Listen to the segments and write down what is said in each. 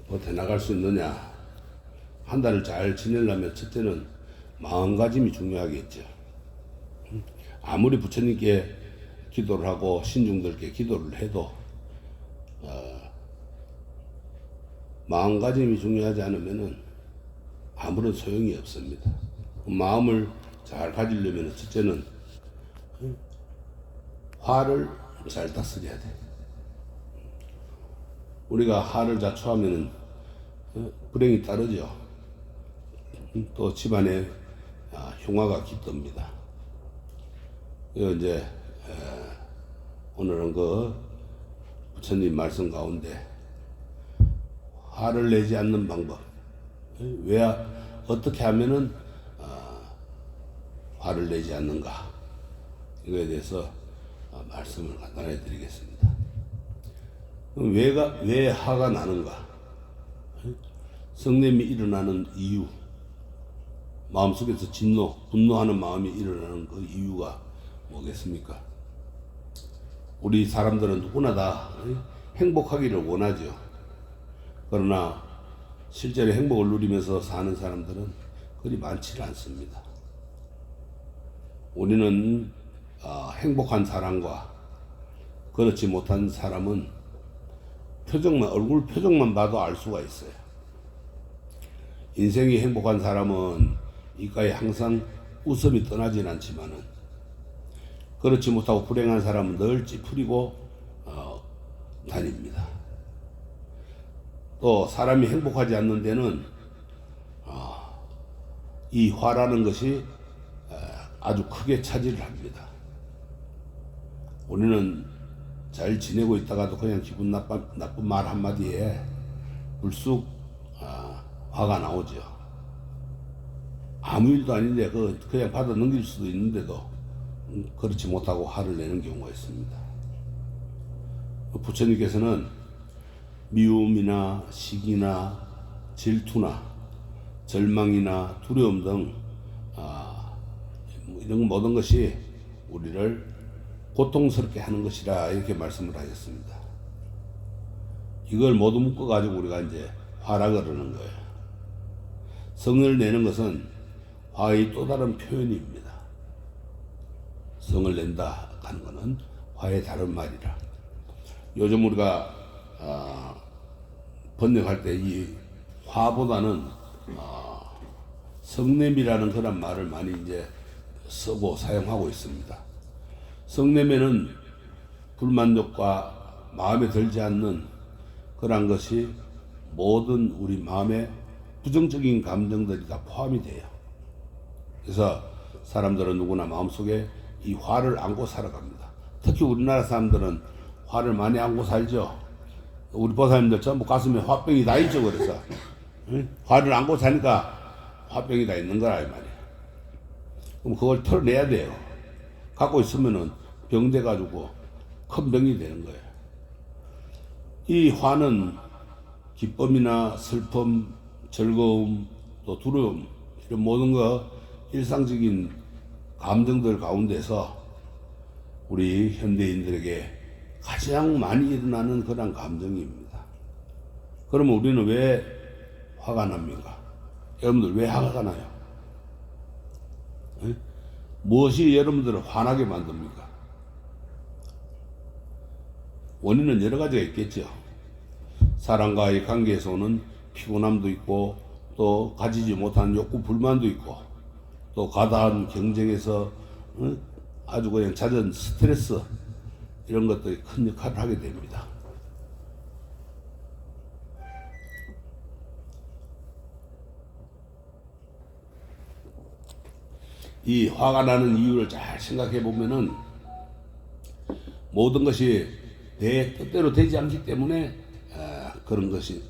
버텨나갈 수 있느냐. 한 달을 잘 지내려면 첫째는 마음가짐이 중요하겠죠. 아무리 부처님께 기도를 하고 신중들께 기도를 해도 마음가짐이 중요하지 않으면 아무런 소용이 없습니다. 마음을 잘 가지려면 첫째는 화를 잘 다스려야 돼. 우리가 화를 자초하면 불행이 따르죠. 또 집안에 흉화가 깃듭니다. 이제 오늘은 그 부처님 말씀 가운데 화를 내지 않는 방법, 왜 어떻게 하면은 화를 내지 않는가, 이거에 대해서 말씀을 간단히 드리겠습니다. 왜 화가 나는가? 성냄이 일어나는 이유, 마음속에서 분노하는 마음이 일어나는 그 이유가 뭐겠습니까? 우리 사람들은 누구나 다 행복하기를 원하죠. 그러나 실제로 행복을 누리면서 사는 사람들은 그리 많지를 않습니다. 우리는 행복한 사람과 그렇지 못한 사람은 얼굴 표정만 봐도 알 수가 있어요. 인생이 행복한 사람은 입가에 항상 웃음이 떠나진 않지만은, 그렇지 못하고 불행한 사람은 늘 찌푸리고 다닙니다. 또 사람이 행복하지 않는 데는 이 화라는 것이 아주 크게 차지를 합니다. 우리는 잘 지내고 있다가도 그냥 기분 나쁜 말 한마디에 불쑥 화가 나오죠. 아무 일도 아닌데 그냥 받아 넘길 수도 있는데도 그렇지 못하고 화를 내는 경우가 있습니다. 부처님께서는 미움이나 시기나 질투나 절망이나 두려움 등 이런 모든 것이 우리를 고통스럽게 하는 것이라 이렇게 말씀을 하셨습니다. 이걸 모두 묶어가지고 우리가 이제 화라 그러는 거예요. 성을 내는 것은 화의 또 다른 표현입니다. 성을 낸다 하는 것은 화의 다른 말이라. 요즘 우리가 번역할 때 이 화보다는 성냄이라는 그런 말을 많이 이제 쓰고 사용하고 있습니다. 성냄에는 불만족과 마음에 들지 않는 그런 것이 모든 우리 마음의 부정적인 감정들이 다 포함이 돼요. 그래서 사람들은 누구나 마음속에 이 화를 안고 살아갑니다. 특히 우리나라 사람들은 화를 많이 안고 살죠. 우리 보살님들 전부 가슴에 화병이 다 있죠. 그래서 화를 안고 사니까 화병이 다 있는 거라 이 말이에요. 그럼 그걸 털어내야 돼요. 갖고 있으면은 병돼 가지고 큰 병이 되는 거예요. 이 화는 기쁨이나 슬픔, 즐거움, 또 두려움, 이런 모든 일상적인 감정들 가운데서 우리 현대인들에게 가장 많이 일어나는 그런 감정입니다. 그러면 우리는 왜 화가 납니까? 여러분들 왜 화가 나요? 무엇이 여러분들을 화나게 만듭니까? 원인은 여러 가지가 있겠죠. 사람과의 관계에서 오는 피곤함도 있고, 또 가지지 못한 욕구 불만도 있고, 또 과다한 경쟁에서 아주 그냥 잦은 스트레스, 이런 것들이 큰 역할을 하게 됩니다. 이 화가 나는 이유를 잘 생각해 보면은 모든 것이 내 뜻대로 되지 않기 때문에 그런 것이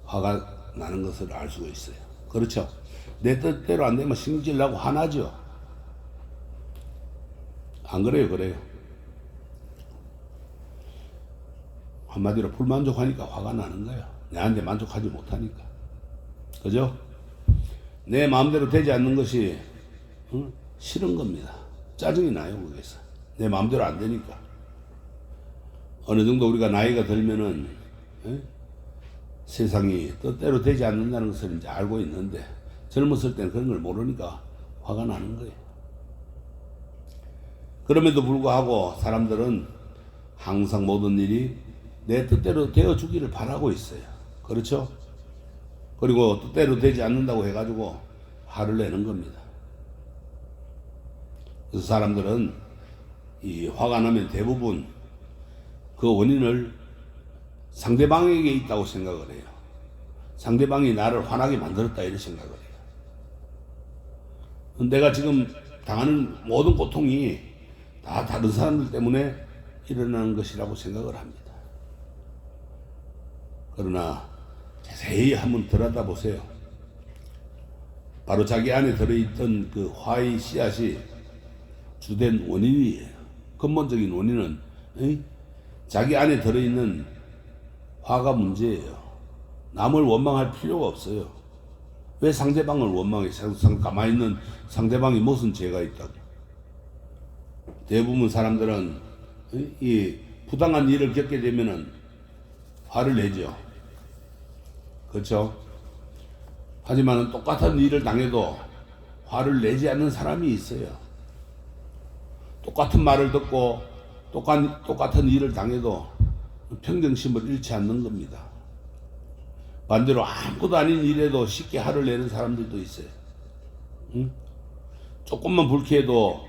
화가 나는 것을 알 수가 있어요. 그렇죠? 내 뜻대로 안 되면 신경질 나고 화나죠. 안 그래요? 그래요. 한마디로 불만족하니까 화가 나는 거예요. 내한테 만족하지 못하니까. 그죠? 내 마음대로 되지 않는 것이 싫은 겁니다. 짜증이 나요, 거기서. 내 마음대로 안 되니까. 어느 정도 우리가 나이가 들면은 세상이 뜻대로 되지 않는다는 것을 이제 알고 있는데 젊었을 때는 그런 걸 모르니까 화가 나는 거예요. 그럼에도 불구하고 사람들은 항상 모든 일이 내 뜻대로 되어 주기를 바라고 있어요. 그렇죠? 그리고 뜻대로 되지 않는다고 해가지고 화를 내는 겁니다. 그래서 사람들은 이 화가 나면 대부분 그 원인을 상대방에게 있다고 생각을 해요. 상대방이 나를 화나게 만들었다 이런 생각을 해요. 내가 지금 당하는 모든 고통이 다 다른 사람들 때문에 일어나는 것이라고 생각을 합니다. 그러나 자세히 한번 들여다보세요. 바로 자기 안에 들어있던 그 화의 씨앗이 주된 원인이에요. 근본적인 원인은 자기 안에 들어있는 화가 문제예요. 남을 원망할 필요가 없어요. 왜 상대방을 원망해? 가만히 있는 상대방이 무슨 죄가 있다고. 대부분 사람들은 이 부당한 일을 겪게 되면은 화를 내죠. 그렇죠? 하지만 똑같은 일을 당해도 화를 내지 않는 사람이 있어요. 똑같은 말을 듣고 똑같은 일을 당해도 평정심을 잃지 않는 겁니다. 반대로 아무것도 아닌 일에도 쉽게 화를 내는 사람들도 있어요. 응? 조금만 불쾌해도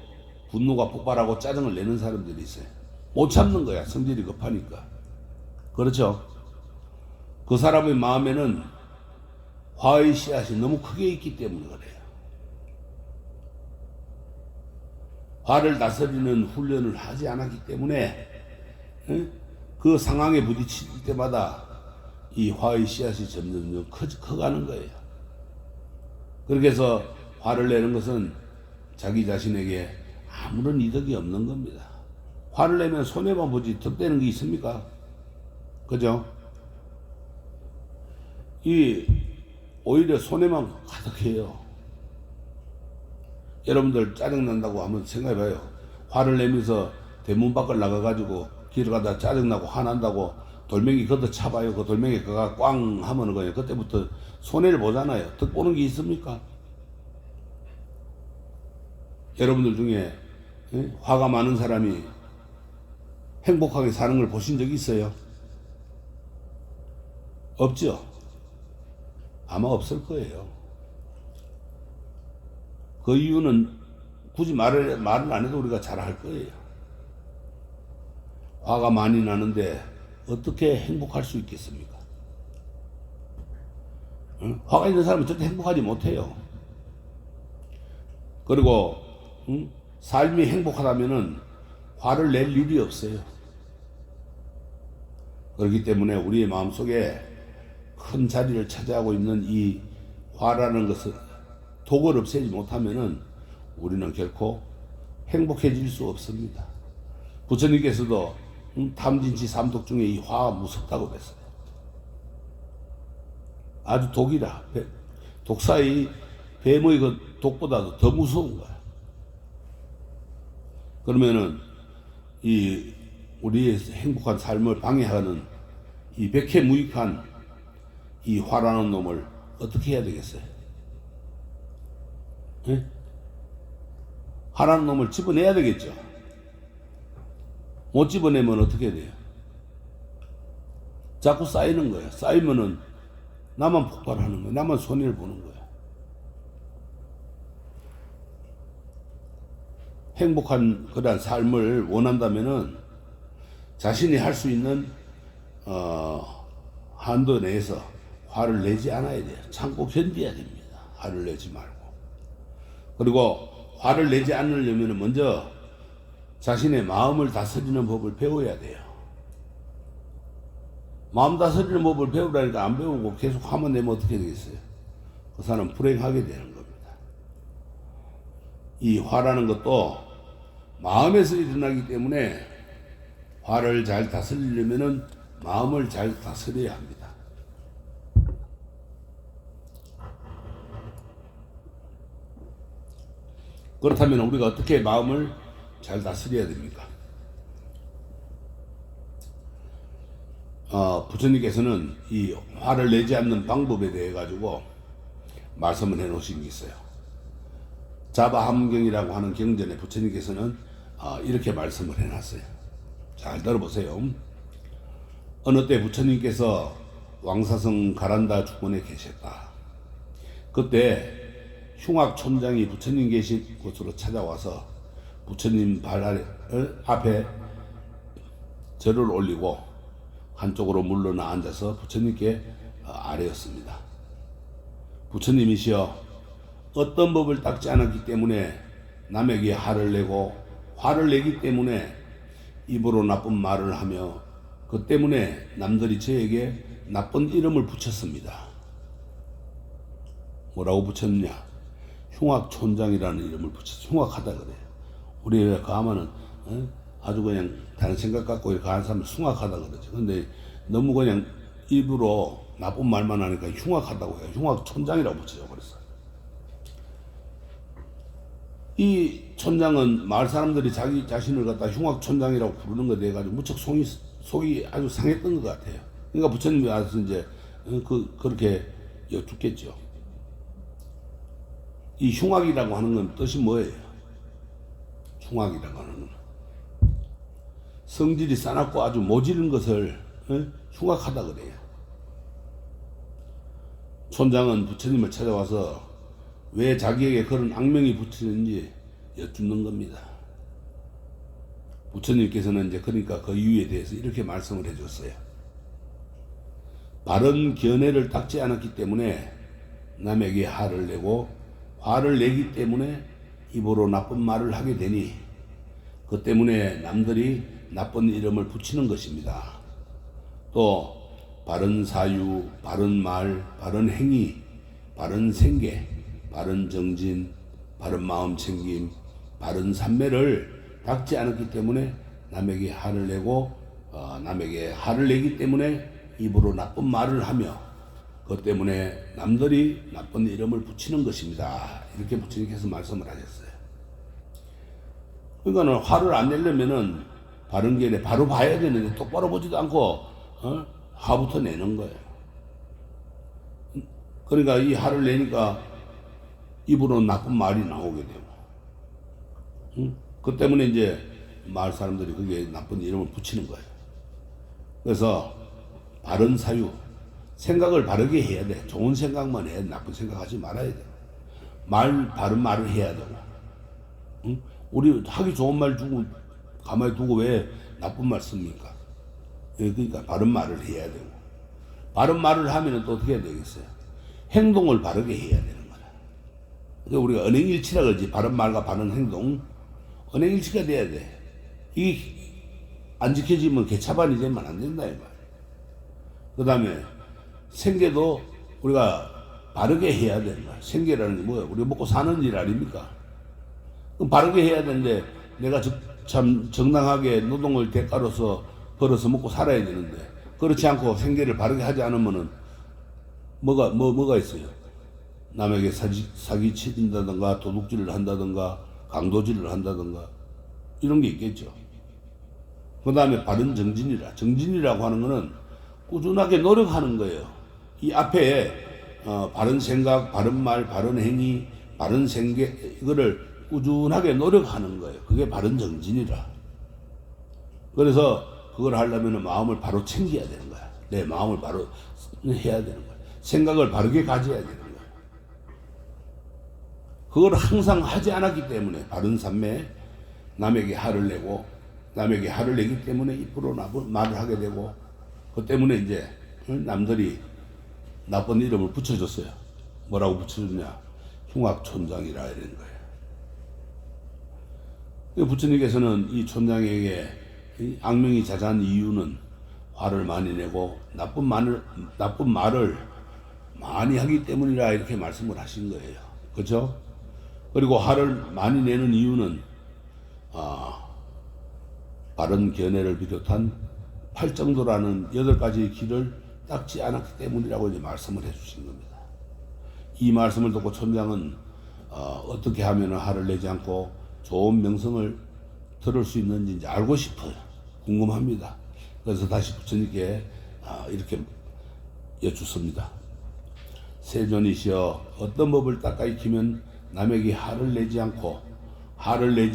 분노가 폭발하고 짜증을 내는 사람들이 있어요. 못 참는 거야. 성질이 급하니까. 그렇죠? 그 사람의 마음에는 화의 씨앗이 너무 크게 있기 때문에 그래요. 화를 다스리는 훈련을 하지 않았기 때문에 그 상황에 부딪힐 때마다 이 화의 씨앗이 점점 커가는 거예요. 그렇게 해서 화를 내는 것은 자기 자신에게 아무런 이득이 없는 겁니다. 화를 내면 손해만 보지 득되는 게 있습니까? 그죠? 오히려 손해만 가득해요. 여러분들 짜증난다고 한번 생각해봐요. 화를 내면서 대문 밖을 나가가지고 길을 가다 짜증나고 화난다고 돌멩이 걷어 차봐요. 그 돌멩이 그가 꽝 하면은 그냥 그때부터 손해를 보잖아요. 득 보는 게 있습니까? 여러분들 중에 화가 많은 사람이 행복하게 사는 걸 보신 적 있어요? 없죠? 아마 없을 거예요. 그 이유는 굳이 말을 안 해도 우리가 잘 알 거예요. 화가 많이 나는데 어떻게 행복할 수 있겠습니까? 화가 있는 사람은 절대 행복하지 못해요. 그리고 삶이 행복하다면은 화를 낼 일이 없어요. 그렇기 때문에 우리의 마음속에 큰 자리를 차지하고 있는 이 화라는 것을 독을 없애지 못하면은 우리는 결코 행복해질 수 없습니다. 부처님께서도 탐진치 삼독 중에 이 화가 무섭다고 그랬어요. 아주 독이라. 독사의 뱀의 그 독보다도 더 무서운 거야. 그러면은 우리의 행복한 삶을 방해하는 이 백해무익한 이 화라는 놈을 어떻게 해야 되겠어요? 예? 화라는 놈을 집어내야 되겠죠. 못 집어내면 어떻게 돼요? 자꾸 쌓이는 거예요. 쌓이면은 나만 폭발하는 거예요. 나만 손해를 보는 거예요. 행복한 그런 삶을 원한다면은 자신이 할 수 있는 한도 내에서 화를 내지 않아야 돼요. 참고 견뎌야 됩니다. 화를 내지 말고. 그리고 화를 내지 않으려면 먼저 자신의 마음을 다스리는 법을 배워야 돼요. 마음 다스리는 법을 배우라니까 안 배우고 계속 화만 내면 어떻게 되겠어요? 그 사람은 불행하게 되는 겁니다. 이 화라는 것도 마음에서 일어나기 때문에 화를 잘 다스리려면 마음을 잘 다스려야 합니다. 그렇다면 우리가 어떻게 마음을 잘 다스려야 됩니까? 부처님께서는 이 화를 내지 않는 방법에 대해 가지고 말씀을 해 놓으신 게 있어요. 자바함경이라고 하는 경전에 부처님께서는 이렇게 말씀을 해 놨어요. 잘 들어보세요. 어느 때 부처님께서 왕사성 가란다 주권에 계셨다. 그때 흉악촌장이 부처님 계신 곳으로 찾아와서 부처님 발 앞에 절을 올리고 한쪽으로 물러나 앉아서 부처님께 아뢰었습니다. 부처님이시여, 어떤 법을 닦지 않았기 때문에 남에게 화를 내고 화를 내기 때문에 입으로 나쁜 말을 하며 그 때문에 남들이 저에게 나쁜 이름을 붙였습니다. 뭐라고 붙였냐? 흉악촌장이라는 이름을 붙였어. 흉악하다 그래요. 우리 그 하면은 아주 그냥 다른 생각 갖고 이렇게 하는 사람을 흉악하다 그러죠. 근데 너무 그냥 입으로 나쁜 말만 하니까 흉악하다고 해요. 흉악촌장이라고 붙여요. 그래서 이 촌장은 마을 사람들이 자기 자신을 갖다 흉악촌장이라고 부르는 것에 대해 가지고 무척 속이 아주 상했던 것 같아요. 그러니까 부처님이 와서 이제 그렇게 여쭙겠죠. 이 흉악이라고 하는 건 뜻이 뭐예요? 흉악이라고 하는 건 성질이 싸납고 아주 모질은 것을 흉악하다 그래요. 촌장은 부처님을 찾아와서 왜 자기에게 그런 악명이 붙이는지 여쭙는 겁니다. 부처님께서는 이제 그러니까 그 이유에 대해서 이렇게 말씀을 해줬어요. 바른 견해를 닦지 않았기 때문에 남에게 화를 내고 화를 내기 때문에 입으로 나쁜 말을 하게 되니 그 때문에 남들이 나쁜 이름을 붙이는 것입니다. 또 바른 사유, 바른 말, 바른 행위, 바른 생계, 바른 정진, 바른 마음 챙김, 바른 삼매를 닦지 않았기 때문에 남에게 화를 내고 남에게 화를 내기 때문에 입으로 나쁜 말을 하며 그 때문에 남들이 나쁜 이름을 붙이는 것입니다. 이렇게 부처님께서 말씀을 하셨어요. 그러니까 화를 안 내려면은 바른 견해 바로 봐야 되는데 똑바로 보지도 않고 화부터 내는 거예요. 그러니까 이 화를 내니까 입으로 나쁜 말이 나오게 되고 그 때문에 이제 마을 사람들이 그게 나쁜 이름을 붙이는 거예요. 그래서 바른 사유, 생각을 바르게 해야 돼. 좋은 생각만 해야 돼. 나쁜 생각하지 말아야 돼. 바른 말을 해야 되고. 우리 하기 좋은 말 주고 가만히 두고 왜 나쁜 말 씁니까? 그러니까 바른 말을 해야 되고. 바른 말을 하면 또 어떻게 해야 되겠어요? 행동을 바르게 해야 되는 거야. 그러니까 우리가 언행일치라 그러지. 바른 말과 바른 행동. 언행일치가 돼야 돼. 이게 안 지켜지면 개차반이 되면 안 된다 이 말. 그 다음에 생계도 우리가 바르게 해야 되는 거야. 생계라는 게 뭐야? 우리가 먹고 사는 일 아닙니까? 그럼 바르게 해야 되는데 내가 참 정당하게 노동을 대가로서 벌어서 먹고 살아야 되는데 그렇지 않고 생계를 바르게 하지 않으면은 뭐가 있어요? 남에게 사기친다든가 도둑질을 한다든가 강도질을 한다든가 이런 게 있겠죠. 그 다음에 바른 정진이라고 하는 거는 꾸준하게 노력하는 거예요. 이 앞에 바른 생각, 바른 말, 바른 행위, 바른 생계 이거를 꾸준하게 노력하는 거예요. 그게 바른 정진이라. 그래서 그걸 하려면 마음을 바로 챙겨야 되는 거야. 내 마음을 바로 해야 되는 거야. 생각을 바르게 가져야 되는 거야. 그걸 항상 하지 않았기 때문에 바른 삼매, 남에게 화를 내고 남에게 화를 내기 때문에 입으로 나쁜 말을 하게 되고 그 때문에 이제 남들이 나쁜 이름을 붙여줬어요. 뭐라고 붙여줬냐? 흉악촌장이라 이런 거예요. 부처님께서는 이 촌장에게 악명이 자자한 이유는 화를 많이 내고 나쁜 말을 많이 하기 때문이라 이렇게 말씀을 하신 거예요. 그렇죠? 그리고 화를 많이 내는 이유는 바른 견해를 비롯한 팔정도라는 8가지의 길을 닦지 않았기 때문이라고 이제 말씀을 해주신 겁니다. 이 말씀을 듣고 촌장은 어떻게 하면 화를 내지 않고 좋은 명성을 들을 수 있는지 이제 알고 싶어요. 궁금합니다. 그래서 다시 부처님께 이렇게 여쭙습니다. 세존이시여, 어떤 법을 닦아 익히면 남에게 화를 내지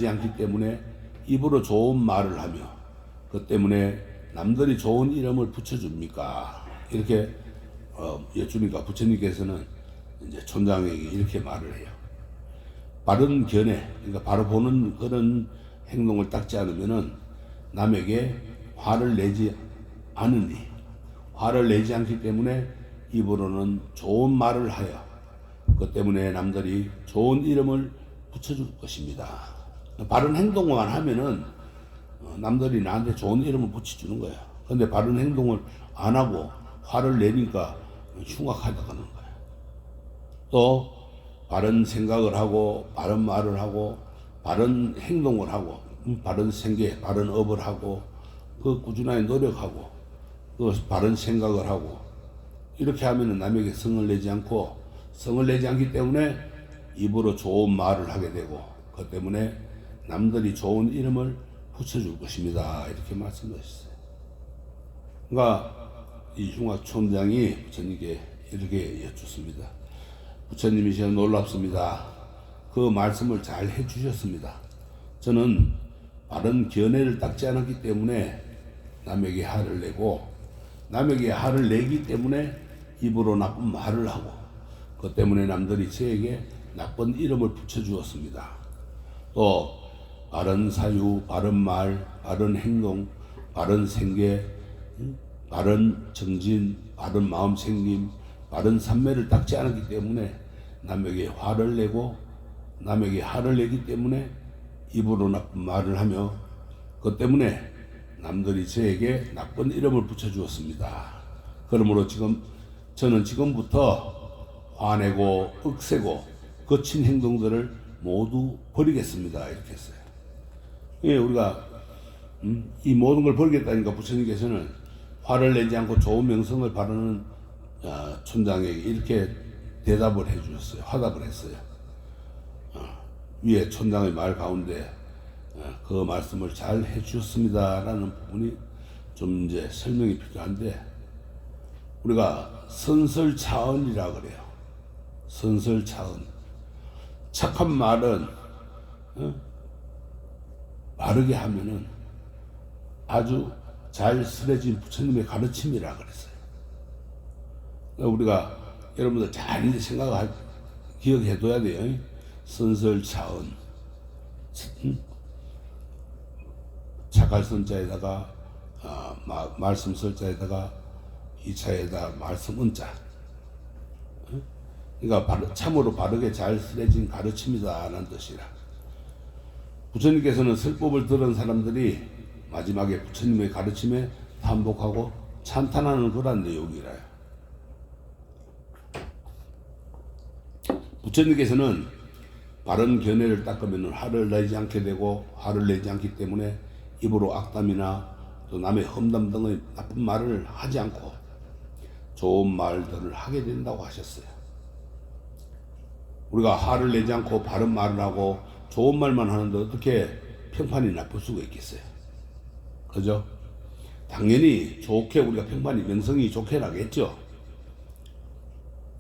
않기 때문에 입으로 좋은 말을 하며 그 때문에 남들이 좋은 이름을 붙여줍니까? 이렇게 여쭈니까 부처님께서는 이제 촌장에게 이렇게 말을 해요. 바른 견해, 그러니까 바로 보는 그런 행동을 닦지 않으면은 남에게 화를 내지 않기 때문에 입으로는 좋은 말을 하여 그 때문에 남들이 좋은 이름을 붙여줄 것입니다. 바른 행동만 하면은 남들이 나한테 좋은 이름을 붙여주는 거야. 근데 바른 행동을 안 하고 화를 내니까 흉악하다가는 거야. 또 바른 생각을 하고 바른 말을 하고 바른 행동을 하고 바른 생계, 바른 업을 하고 그 꾸준하게 노력하고 그 바른 생각을 하고 이렇게 하면은 남에게 성을 내지 않기 때문에 입으로 좋은 말을 하게 되고 그 때문에 남들이 좋은 이름을 붙여줄 것입니다. 이렇게 말씀하셨어요. 그러니까 이 흉악촌장이 부처님께 이렇게 여쭙습니다. 부처님이시여 놀랍습니다. 그 말씀을 잘 해주셨습니다. 저는 바른 견해를 닦지 않았기 때문에 남에게 화를 내고 남에게 화를 내기 때문에 입으로 나쁜 말을 하고 그 때문에 남들이 저에게 나쁜 이름을 붙여주었습니다. 또 바른 사유, 바른 말, 바른 행동, 바른 생계, 바른 정진, 바른 마음 생김, 바른 삼매를 닦지 않았기 때문에 남에게 화를 내기 때문에 입으로 나쁜 말을 하며 그 때문에 남들이 저에게 나쁜 이름을 붙여주었습니다. 그러므로 저는 지금부터 화내고 억세고 거친 행동들을 모두 버리겠습니다. 이렇게 했어요. 예, 우리가 이 모든 걸 버리겠다니까 부처님께서는 화를 내지 않고 좋은 명성을 바라는 촌장에게 이렇게 대답을 해주셨어요. 화답을 했어요. 위에 촌장의 말 가운데 그 말씀을 잘 해주셨습니다라는 부분이 좀 이제 설명이 필요한데 우리가 선설차언이라 그래요. 선설차언. 착한 말은 바르게 하면은 아주 잘 쓰여진 부처님의 가르침이라 그랬어요. 우리가 여러분들 잘 기억해둬야 돼요. 선설차언. 착할 선자에다가 말씀 설자에다가 이차에다 말씀 은자. 그러니까 참으로 바르게 잘 쓰여진 가르침이다라는 뜻이라. 부처님께서는 설법을 들은 사람들이 마지막에 부처님의 가르침에 탄복하고 찬탄하는 그런 내용이라요. 부처님께서는 바른 견해를 닦으면 화를 내지 않게 되고 화를 내지 않기 때문에 입으로 악담이나 또 남의 험담 등의 나쁜 말을 하지 않고 좋은 말들을 하게 된다고 하셨어요. 우리가 화를 내지 않고 바른 말을 하고 좋은 말만 하는데 어떻게 평판이 나쁠 수가 있겠어요? 그죠? 당연히 좋게 우리가 평판이 명성이 좋게 나겠죠.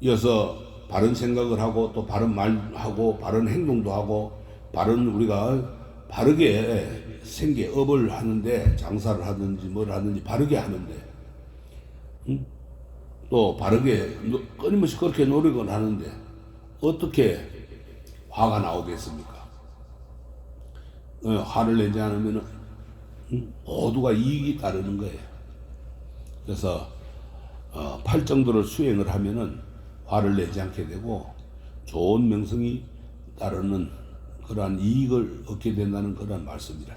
이어서 바른 생각을 하고 또 바른 말하고 바른 행동도 하고 우리가 바르게 생계업을 하는데 장사를 하든지 뭘 하든지 바르게 하는데 또 바르게 끊임없이 그렇게 노력을 하는데 어떻게 화가 나오겠습니까? 화를 내지 않으면 모두가 이익이 따르는 거예요. 그래서 팔정도를 수행을 하면은 화를 내지 않게 되고 좋은 명성이 따르는 그러한 이익을 얻게 된다는 그러한 말씀이라.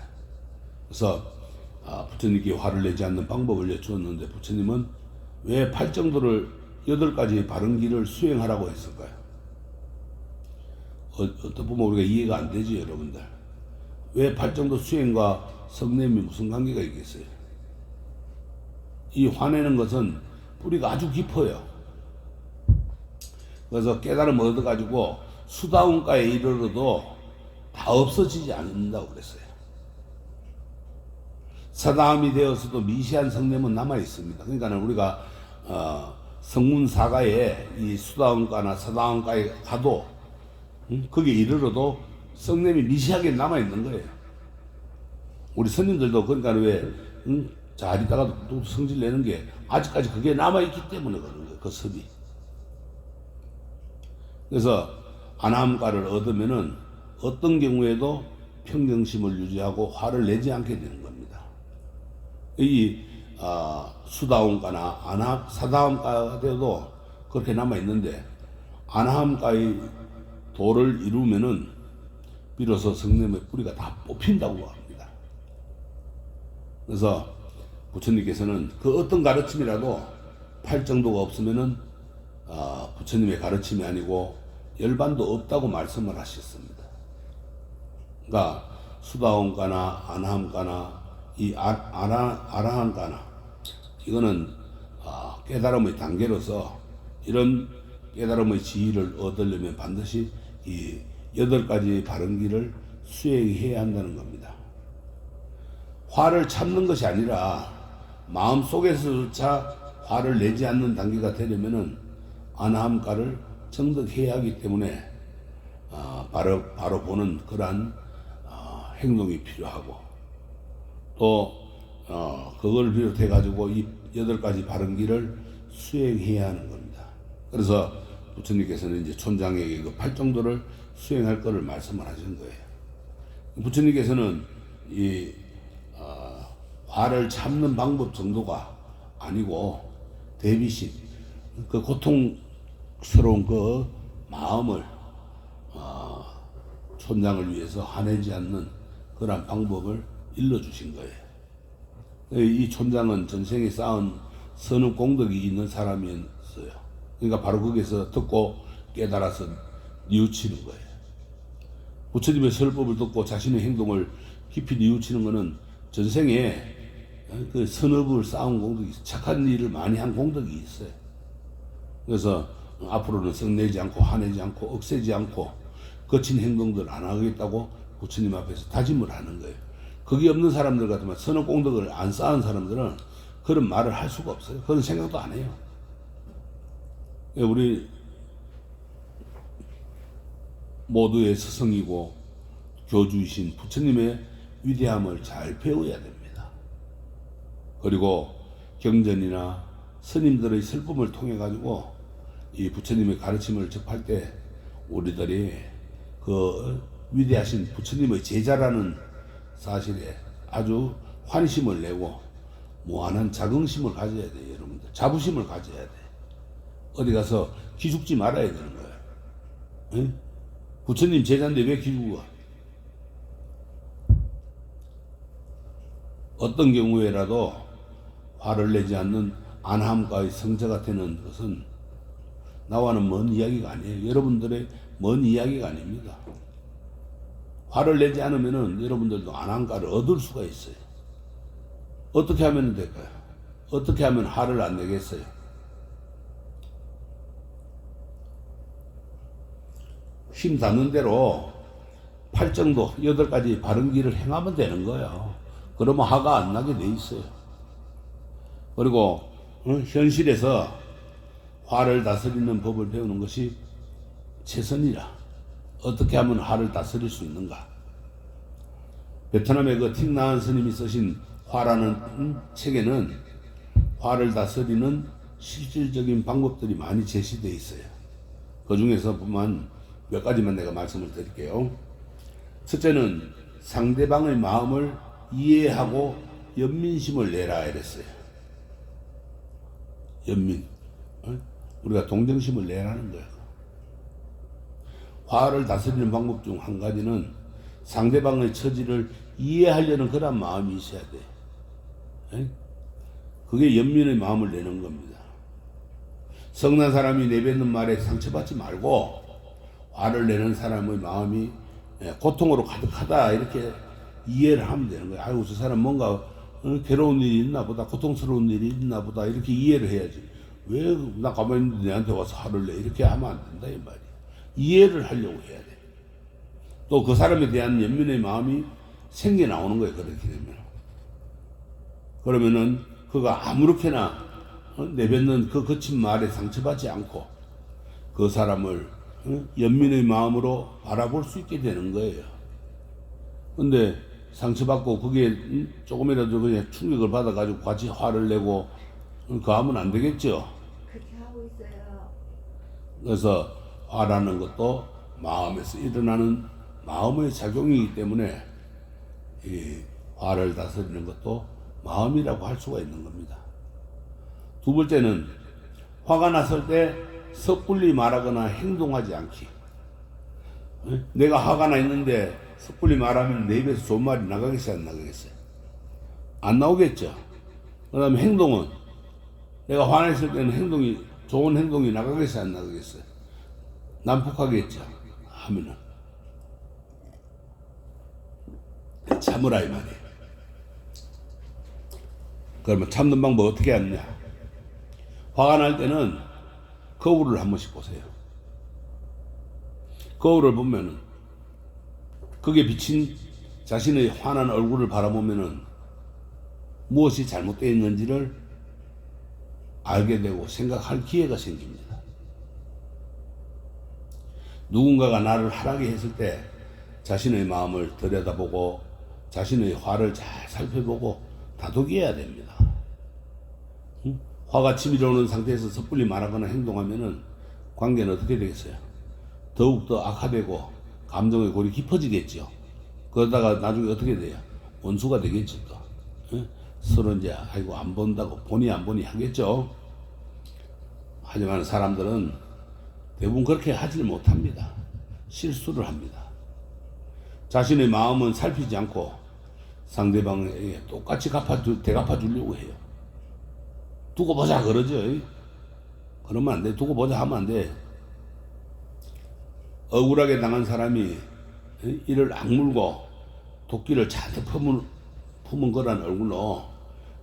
그래서 부처님께 화를 내지 않는 방법을 여쭈었는데 부처님은 왜 팔정도를 8가지 바른 길을 수행하라고 했을까요? 어떻게 보면 우리가 이해가 안 되지 여러분들. 왜 팔정도 수행과 성냄이 무슨 관계가 있겠어요? 이 화내는 것은 뿌리가 아주 깊어요. 그래서 깨달음 얻어가지고 수다운가에 이르러도 다 없어지지 않는다고 그랬어요. 사다음이 되어서도 미시한 성냄은 남아 있습니다. 그러니까 우리가 성문사가에 이 수다원가나 사다원가에 가도 거기에 이르러도 성냄이 미시하게 남아 있는 거예요. 우리 스님들도 그러니까 왜 잘 있다가도 또 성질 내는 게 아직까지 그게 남아 있기 때문에 그런 거예요. 그 섭이. 그래서 안함가를 얻으면은 어떤 경우에도 평정심을 유지하고 화를 내지 않게 되는 겁니다. 이 수다원가나 사다원가에도 그렇게 남아 있는데 안함가의 도를 이루면은 비로소 성냄의 뿌리가 다 뽑힌다고 합니다. 그래서 부처님께서는 그 어떤 가르침이라도 팔 정도가 없으면은 부처님의 가르침이 아니고 열반도 없다고 말씀을 하셨습니다. 그러니까 수다원가나 안함가나 이 아라한가나 이거는 깨달음의 단계로서 이런 깨달음의 지위를 얻으려면 반드시 이 8가지 바른 길을 수행해야 한다는 겁니다. 화를 참는 것이 아니라 마음속에서조차 화를 내지 않는 단계가 되려면은 안함가를 정득해야 하기 때문에 바로 보는 그러한 행동이 필요하고 또 그걸 비롯해 가지고 이 8가지 바른 길을 수행해야 하는 겁니다. 그래서 부처님께서는 이제 촌장에게 그 8정도를 수행할 것을 말씀을 하신 거예요. 부처님께서는 이 화를 참는 방법 정도가 아니고 대비심, 그 고통스러운 그 마음을 촌장을 위해서 화내지 않는 그런 방법을 일러주신 거예요. 이 촌장은 전생에 쌓은 선업 공덕이 있는 사람이었어요. 그러니까 바로 거기서 듣고 깨달아서 뉘우치는 거예요. 부처님의 설법을 듣고 자신의 행동을 깊이 뉘우치는 것은 전생에 그 선업을 쌓은 공덕이 있어요. 착한 일을 많이 한 공덕이 있어요. 그래서 앞으로는 성내지 않고 화내지 않고 억세지 않고 거친 행동들 안 하겠다고 부처님 앞에서 다짐을 하는 거예요. 거기 없는 사람들 같으면 선업 공덕을 안 쌓은 사람들은 그런 말을 할 수가 없어요. 그런 생각도 안 해요. 우리 모두의 스승이고 교주이신 부처님의 위대함을 잘 배워야 됩니다. 그리고 경전이나 스님들의 설법을 통해 가지고 이 부처님의 가르침을 접할 때 우리들이 그 위대하신 부처님의 제자라는 사실에 아주 환심을 내고 무한한 자긍심을 가져야 돼요. 여러분들 자부심을 가져야 돼. 어디 가서 기죽지 말아야 되는 거예요. 응? 부처님 제자인데 왜 기죽어? 어떤 경우에라도 화를 내지 않는 안함가의 성자가 되는 것은 나와는 먼 이야기가 아니에요. 여러분들의 먼 이야기가 아닙니다. 화를 내지 않으면은 여러분들도 안함가를 얻을 수가 있어요. 어떻게 하면 될까요? 어떻게 하면 화를 안 내겠어요? 힘 닿는 대로 8정도 8가지 바른 길을 행하면 되는 거예요. 그러면 화가 안 나게 돼 있어요. 그리고 현실에서 화를 다스리는 법을 배우는 것이 최선이라. 어떻게 하면 화를 다스릴 수 있는가? 베트남의 그 틱나은 스님이 쓰신 화라는 책에는 화를 다스리는 실질적인 방법들이 많이 제시되어 있어요. 그 중에서 보면 몇 가지만 내가 말씀을 드릴게요. 첫째는 상대방의 마음을 이해하고 연민심을 내라 이랬어요. 연민. 우리가 동정심을 내라는 거예요. 화를 다스리는 방법 중 한 가지는 상대방의 처지를 이해하려는 그런 마음이 있어야 돼. 그게 연민의 마음을 내는 겁니다. 성난 사람이 내뱉는 말에 상처받지 말고 화를 내는 사람의 마음이 고통으로 가득하다 이렇게 이해를 하면 되는 거예요. 아이고 저 사람 뭔가 괴로운 일이 있나 보다, 고통스러운 일이 있나 보다 이렇게 이해를 해야지. 왜 나 가만히 있는데 내한테 와서 화를 내 이렇게 하면 안 된다 이 말이야. 이해를 하려고 해야 돼. 또 그 사람에 대한 연민의 마음이 생겨 나오는 거예요. 그렇게 되면 그러면은 그가 아무렇게나 내뱉는 그 거친 말에 상처받지 않고 그 사람을 연민의 마음으로 바라볼 수 있게 되는 거예요. 근데 상처받고 그게 조금이라도 그냥 충격을 받아가지고 같이 화를 내고 그하면 안 되겠죠. 그렇게 하고 있어요. 그래서 화라는 것도 마음에서 일어나는 마음의 작용이기 때문에 이 화를 다스리는 것도 마음이라고 할 수가 있는 겁니다. 두 번째는 화가 났을 때 섣불리 말하거나 행동하지 않기. 내가 화가 나 있는데 섣불리 말하면 내 입에서 좋은 말이 나가겠어요, 안 나가겠어요? 안 나오겠죠. 그 다음에 행동은 내가 화냈을 때는 좋은 행동이 나가겠어요, 안 나가겠어요? 난폭하겠죠. 하면은 참으라 이 말이에요. 그러면 참는 방법 어떻게 하느냐? 화가 날 때는 거울을 한 번씩 보세요. 거울을 보면은 그게 비친 자신의 화난 얼굴을 바라보면은 무엇이 잘못되어 있는지를 알게 되고 생각할 기회가 생깁니다. 누군가가 나를 화나게 했을 때 자신의 마음을 들여다보고 자신의 화를 잘 살펴보고 다독여야 됩니다. 화가 치밀어 오는 상태에서 섣불리 말하거나 행동하면은 관계는 어떻게 되겠어요? 더욱더 악화되고 감정의 골이 깊어지겠죠. 그러다가 나중에 어떻게 돼요? 원수가 되겠죠. 또 서로 이제 아이고 안 본다고 보니 안 보니 하겠죠. 하지만 사람들은 대부분 그렇게 하질 못합니다. 실수를 합니다. 자신의 마음은 살피지 않고 상대방에게 똑같이 대갚아 주려고 해요. 두고 보자 그러죠. 그러면 안 돼. 두고 보자 하면 안 돼. 억울하게 당한 사람이 이를 악물고 도끼를 잔뜩 품은 거란 얼굴로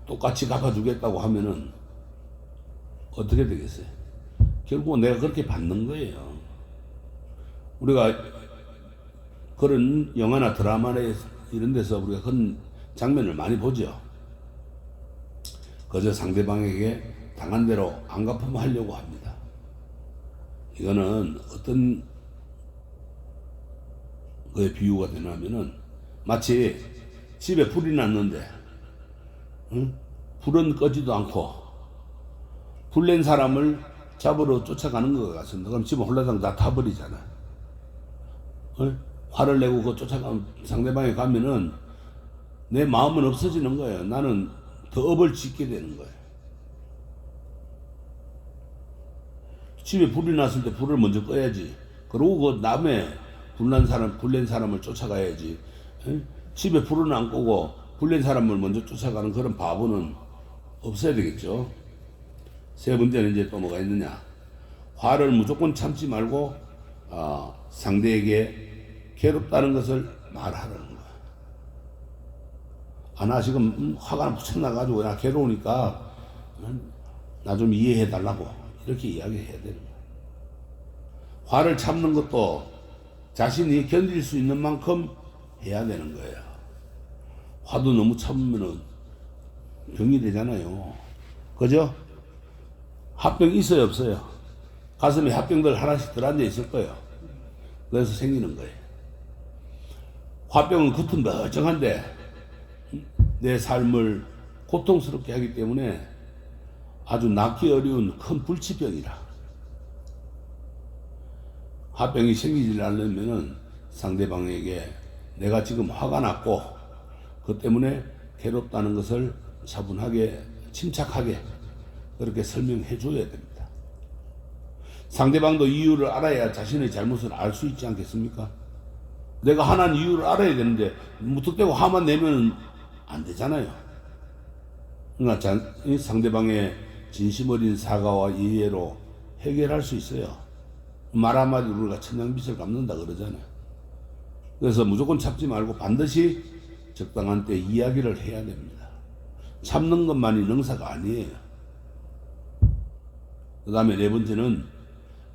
똑같이 갚아주겠다고 하면은 어떻게 되겠어요? 결국은 내가 그렇게 받는 거예요. 우리가 그런 영화나 드라마나 이런 데서 우리가 그런 장면을 많이 보죠. 그저 상대방에게 당한 대로 안 갚으면 하려고 합니다. 이거는 어떤 그의 비유가 되냐면은 마치 집에 불이 났는데 불은 꺼지도 않고 불 낸 사람을 잡으러 쫓아가는 것 같습니다. 그럼 집은 홀라당 다 타버리잖아. 화를 내고 그 쫓아가면 상대방에 가면은 내 마음은 없어지는 거예요. 나는 더 업을 짓게 되는 거예요. 집에 불이 났을 때 불을 먼저 꺼야지. 그러고 그 남의 불낸 사람을 쫓아가야지. 집에 불은 안 끄고 불낸 사람을 먼저 쫓아가는 그런 바보는 없어야 되겠죠. 세 번째는 이제 또 뭐가 있느냐. 화를 무조건 참지 말고 상대에게 괴롭다는 것을 말하라는 거야. 나 지금 화가 무척 나가지고 나 괴로우니까 나 좀 이해해 달라고 이렇게 이야기해야 되는 거야. 화를 참는 것도 자신이 견딜 수 있는 만큼 해야 되는 거예요. 화도 너무 참으면은 병이 되잖아요. 그죠? 합병 있어요, 없어요? 가슴에 합병들 하나씩 들어앉아 있을 거예요. 그래서 생기는 거예요. 화병은 겉은 멀쩡한데 내 삶을 고통스럽게 하기 때문에 아주 낫기 어려운 큰 불치병이라. 화병이 생기지 않으면은 상대방에게 내가 지금 화가 났고 그 때문에 괴롭다는 것을 차분하게 침착하게 그렇게 설명해 줘야 됩니다. 상대방도 이유를 알아야 자신의 잘못을 알 수 있지 않겠습니까? 내가 화난 이유를 알아야 되는데 무턱대고 화만 내면 안 되잖아요. 그러니까 상대방의 진심 어린 사과와 이해로 해결할 수 있어요. 말 한마디로 우리가 천냥빚을 갚는다 그러잖아요. 그래서 무조건 참지 말고 반드시 적당한 때 이야기를 해야 됩니다. 참는 것만이 능사가 아니에요. 그 다음에 네 번째는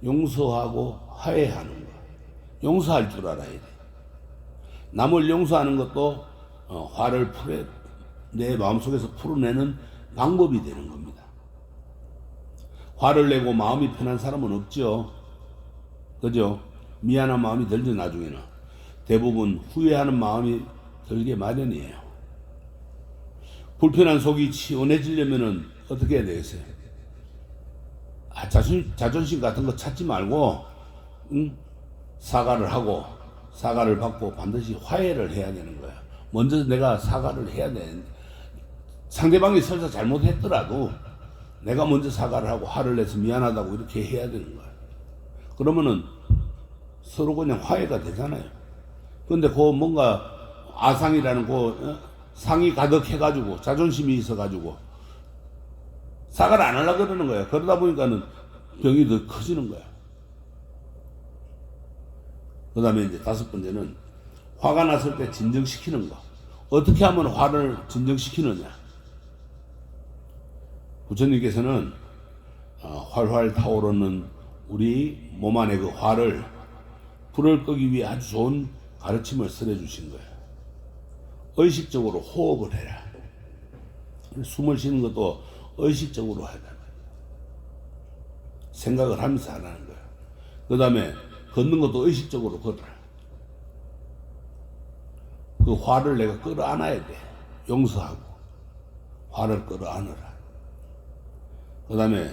용서하고 화해하는 거. 용서할 줄 알아야 돼. 남을 용서하는 것도 화를 내 마음속에서 풀어내는 방법이 되는 겁니다. 화를 내고 마음이 편한 사람은 없죠. 그죠? 미안한 마음이 들죠. 나중에는 대부분 후회하는 마음이 들게 마련이에요. 불편한 속이 시원해지려면은 어떻게 해야 되겠어요? 자존심 같은 거 찾지 말고 사과를 하고 사과를 받고 반드시 화해를 해야 되는 거야. 먼저 내가 사과를 해야 돼. 상대방이 설사 잘못했더라도 내가 먼저 사과를 하고 화를 내서 미안하다고 이렇게 해야 되는 거야. 그러면은 서로 그냥 화해가 되잖아요. 근데 그 뭔가 아상이라는 그 상이 가득해가지고 자존심이 있어가지고 사과를 안 하려고 그러는 거야. 그러다 보니까는 병이 더 커지는 거야. 그 다음에 이제 5번째는 화가 났을 때 진정시키는 거. 어떻게 하면 화를 진정시키느냐. 부처님께서는 활활 타오르는 우리 몸 안의 그 화를 불을 끄기 위해 아주 좋은 가르침을 써주신 거예요. 의식적으로 호흡을 해라. 숨을 쉬는 것도 의식적으로 해야 된다. 생각을 하면서 하라는 거예요. 그 다음에 걷는 것도 의식적으로 걸어라. 그 화를 내가 끌어안아야 돼. 용서하고 화를 끌어안으라. 그 다음에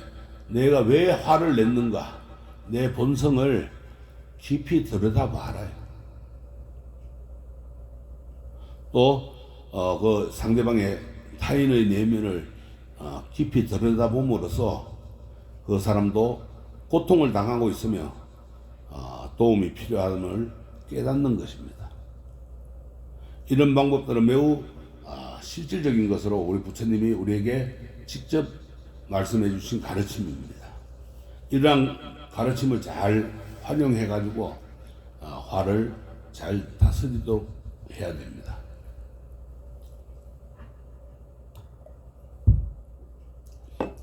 내가 왜 화를 냈는가, 내 본성을 깊이 들여다봐라. 또 그 상대방의 타인의 내면을 깊이 들여다봄으로써 그 사람도 고통을 당하고 있으며 도움이 필요함을 깨닫는 것입니다. 이런 방법들은 매우 실질적인 것으로 우리 부처님이 우리에게 직접 말씀해 주신 가르침입니다. 이러한 가르침을 잘 활용해 가지고 화를 잘 다스리도록 해야 됩니다.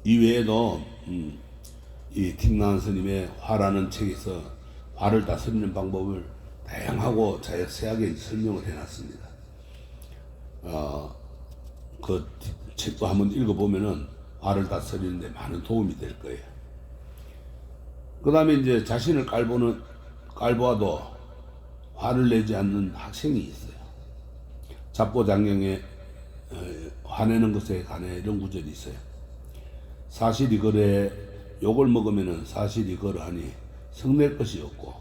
이외에도 이 틱나은 스님의 화라는 책에서 화를 다스리는 방법을 다양하고 자세하게 설명을 해놨습니다. 그 책도 한번 읽어보면은 화를 다스리는데 많은 도움이 될 거예요. 그 다음에 이제 자신을 깔보아도 화를 내지 않는 학생이 있어요. 잡고장경에 화내는 것에 관해 이런 구절이 있어요. 사실이 그래 욕을 먹으면은 사실이 그러하니 성낼 것이 없고,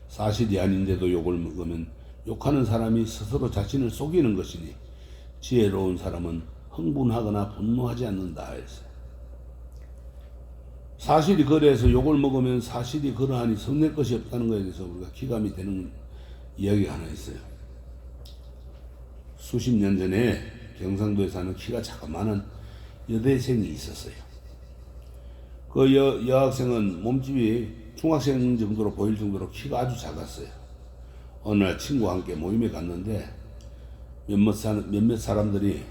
사실이 아닌데도 욕을 먹으면 욕하는 사람이 스스로 자신을 속이는 것이니 지혜로운 사람은 흥분하거나 분노하지 않는다 했어요. 사실이 그래서 욕을 먹으면 사실이 그러하니 성낼 것이 없다는 것에 대해서 우리가 기감이 되는 이야기가 하나 있어요. 수십 년 전에 경상도에 사는 키가 자그마한 여대생이 있었어요. 그 여학생은 몸집이 중학생 정도로 보일 정도로 키가 아주 작았어요. 어느 날 친구와 함께 모임에 갔는데 몇몇 사람들이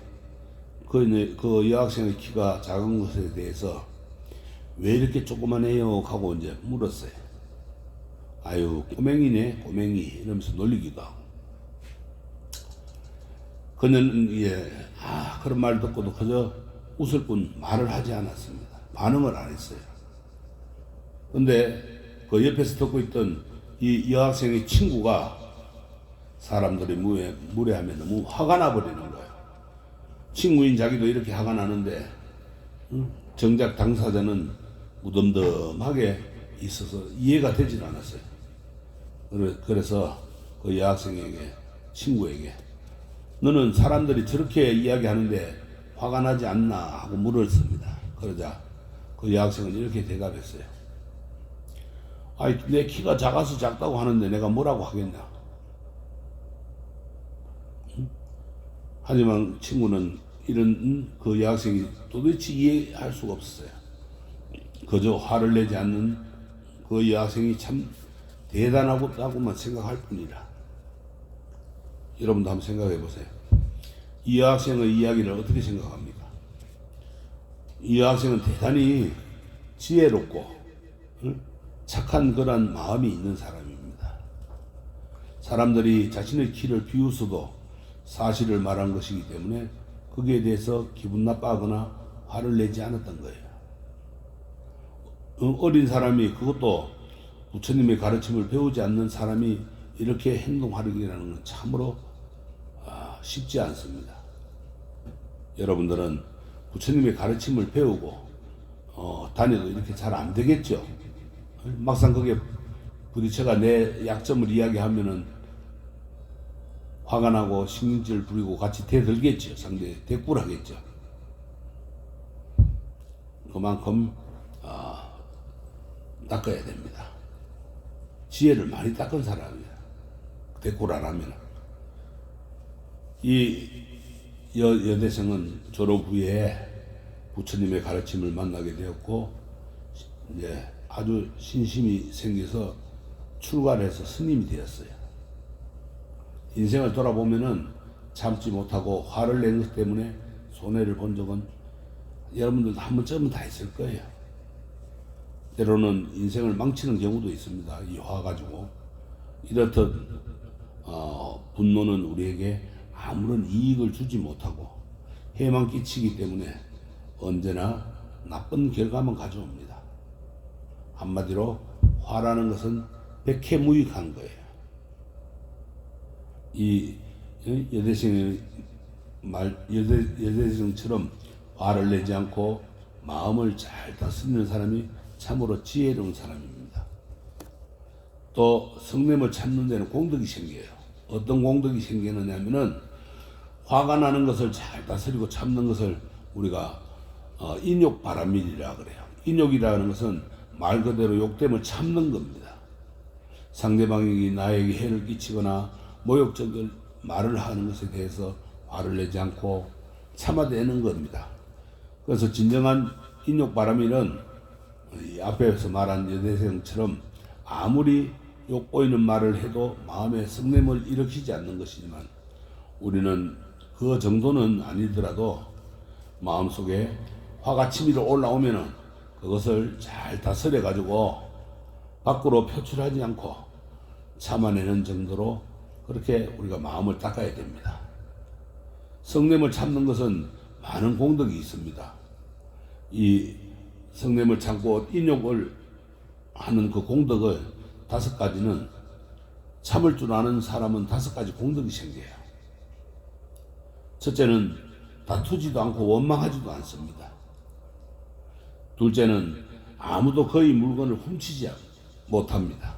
그 여학생의 키가 작은 것에 대해서 왜 이렇게 조그만해요? 하고 이제 물었어요. 아유, 꼬맹이네, 꼬맹이. 이러면서 놀리기도 하고. 그는, 그런 말 듣고도 그저 웃을 뿐 말을 하지 않았습니다. 반응을 안 했어요. 근데 그 옆에서 듣고 있던 이 여학생의 친구가 사람들이 무례하면 너무 화가 나버리는 거예요. 친구인 자기도 이렇게 화가 나는데, 정작 당사자는 무덤덤하게 있어서 이해가 되질 않았어요. 그래서 그 여학생에게, 친구에게, 너는 사람들이 저렇게 이야기하는데 화가 나지 않나 하고 물었습니다. 그러자 그 여학생은 이렇게 대답했어요. 아이, 내 키가 작아서 작다고 하는데 내가 뭐라고 하겠냐. 하지만 친구는 이런 그 여학생이 도대체 이해할 수가 없었어요. 그저 화를 내지 않는 그 여학생이 참 대단하다고만 생각할 뿐이라. 여러분도 한번 생각해 보세요. 이 여학생의 이야기를 어떻게 생각합니까? 이 여학생은 대단히 지혜롭고 착한 그런 마음이 있는 사람입니다. 사람들이 자신의 키를 비웃어도 사실을 말한 것이기 때문에 거기에 대해서 기분 나빠하거나 화를 내지 않았던 거예요. 어린 사람이, 그것도 부처님의 가르침을 배우지 않는 사람이 이렇게 행동하려는 건 참으로 쉽지 않습니다. 여러분들은 부처님의 가르침을 배우고 다녀도 이렇게 잘 안 되겠죠. 막상 그게 부딪혀가 내 약점을 이야기하면은 화가 나고 신경질 부리고 같이 대들겠죠. 상대 대꾸하겠죠. 그만큼 닦아야 됩니다. 지혜를 많이 닦은 사람이에요. 대꾸를 안 하면. 이 여대생은 졸업 후에 부처님의 가르침을 만나게 되었고, 이제 아주 신심이 생겨서 출가를 해서 스님이 되었어요. 인생을 돌아보면은 참지 못하고 화를 낸 것 때문에 손해를 본 적은 여러분들도 한 번쯤은 다 있을 거예요. 때로는 인생을 망치는 경우도 있습니다. 이 화 가지고. 이렇듯 분노는 우리에게 아무런 이익을 주지 못하고 해만 끼치기 때문에 언제나 나쁜 결과만 가져옵니다. 한마디로 화라는 것은 백해무익한 거예요. 이 여대생처럼 화를 내지 않고 마음을 잘 다스리는 사람이 참으로 지혜로운 사람입니다. 또 성냄을 참는 데는 공덕이 생겨요. 어떤 공덕이 생기느냐면은 화가 나는 것을 잘 다스리고 참는 것을 우리가 인욕바람일이라 그래요. 인욕이라는 것은 말 그대로 욕됨을 참는 겁니다. 상대방이 나에게 해를 끼치거나 모욕적인 말을 하는 것에 대해서 화를 내지 않고 참아내는 겁니다. 그래서 진정한 인욕바람일은 이 앞에서 말한 여대생처럼 아무리 욕보이는 말을 해도 마음에 성냄을 일으키지 않는 것이지만, 우리는 그 정도는 아니더라도 마음속에 화가 치밀어 올라오면은 그것을 잘 다스려 가지고 밖으로 표출하지 않고 참아내는 정도로 그렇게 우리가 마음을 닦아야 됩니다. 성냄을 참는 것은 많은 공덕이 있습니다. 이 성냄을 참고 인욕을 하는 그 공덕을 5가지는, 참을 줄 아는 사람은 5가지 공덕이 생겨요. 첫째는 다투지도 않고 원망하지도 않습니다. 둘째는 아무도 그의 물건을 훔치지 못합니다.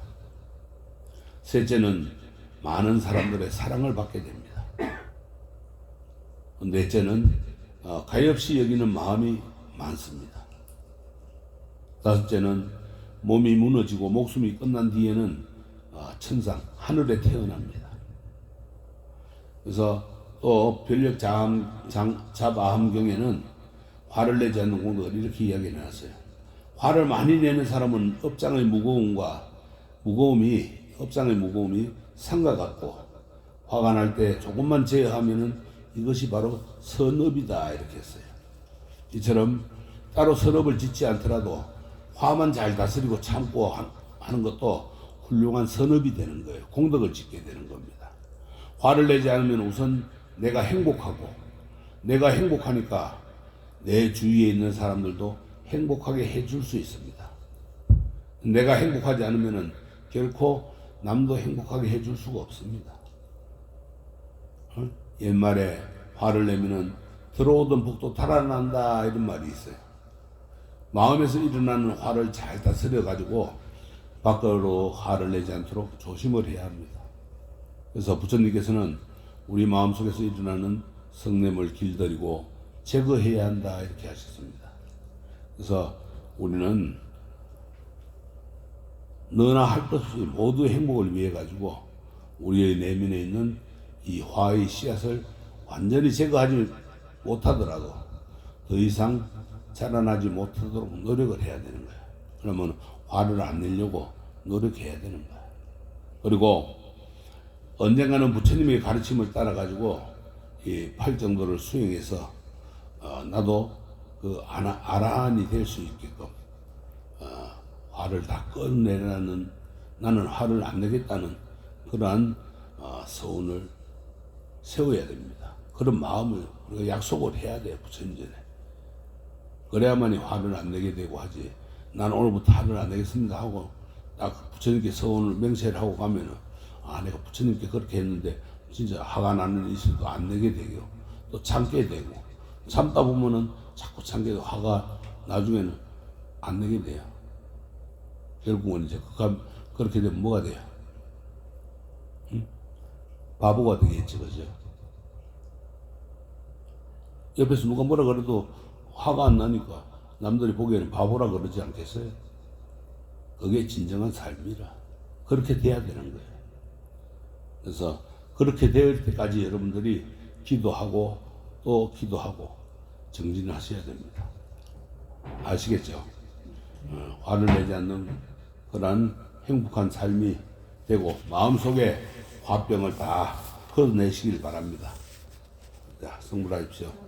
셋째는 많은 사람들의 사랑을 받게 됩니다. 넷째는 가엾이 여기는 마음이 많습니다. 다섯째는 몸이 무너지고 목숨이 끝난 뒤에는 천상 하늘에 태어납니다. 그래서 또 변력 자아함경에는 화를 내지 않는 공덕을 이렇게 이야기해 놨어요. 화를 많이 내는 사람은 업장의 무거움이 산과 같고, 화가 날 때 조금만 제어하면은 이것이 바로 선업이다, 이렇게 했어요. 이처럼 따로 선업을 짓지 않더라도 화만 잘 다스리고 참고 하는 것도 훌륭한 선업이 되는 거예요. 공덕을 짓게 되는 겁니다. 화를 내지 않으면 우선 내가 행복하고, 내가 행복하니까 내 주위에 있는 사람들도 행복하게 해줄 수 있습니다. 내가 행복하지 않으면 결코 남도 행복하게 해줄 수가 없습니다. 옛말에 화를 내면은 들어오던 복도 달아난다, 이런 말이 있어요. 마음에서 일어나는 화를 잘 다스려 가지고 밖으로 화를 내지 않도록 조심을 해야 합니다. 그래서 부처님께서는 우리 마음속에서 일어나는 성냄을 길들이고 제거해야 한다, 이렇게 하셨습니다. 그래서 우리는 너나 할 것 없이 모두의 행복을 위해 가지고 우리의 내면에 있는 이 화의 씨앗을 완전히 제거하지 못하더라도 더 이상 자라나지 못하도록 노력을 해야 되는 거야. 그러면 화를 안 내려고 노력해야 되는 거야. 그리고 언젠가는 부처님의 가르침을 따라 가지고 이 팔정도를 수행해서 나도 그 아라한이 될 수 있게끔 화를 다 꺼내라는, 나는 화를 안 내겠다는 그러한 서운을 세워야 됩니다. 그런 마음을 우리가 약속을 해야 돼요. 부처님 전에. 그래야만이 화를 안 내게 되고 하지. 난 오늘부터 화를 안 내겠습니다 하고 딱 부처님께 서원을 명세를 하고 가면은 아 내가 부처님께 그렇게 했는데 진짜 화가 나는 일도 안 내게 되고 또 참게 되고 참다 보면은 자꾸 참게 되고 화가 나중에는 안 내게 돼요. 결국은 이제 그렇게 되면 뭐가 돼요? 응? 바보가 되겠지, 그죠? 옆에서 누가 뭐라 그래도 화가 안 나니까 남들이 보기에는 바보라 그러지 않겠어요? 그게 진정한 삶이라. 그렇게 돼야 되는 거예요. 그래서 그렇게 될 때까지 여러분들이 기도하고 또 기도하고 정진하셔야 됩니다. 아시겠죠? 화를 내지 않는 그러한 행복한 삶이 되고 마음속에 화병을 다 걷어내시길 바랍니다. 자, 성불하십시오.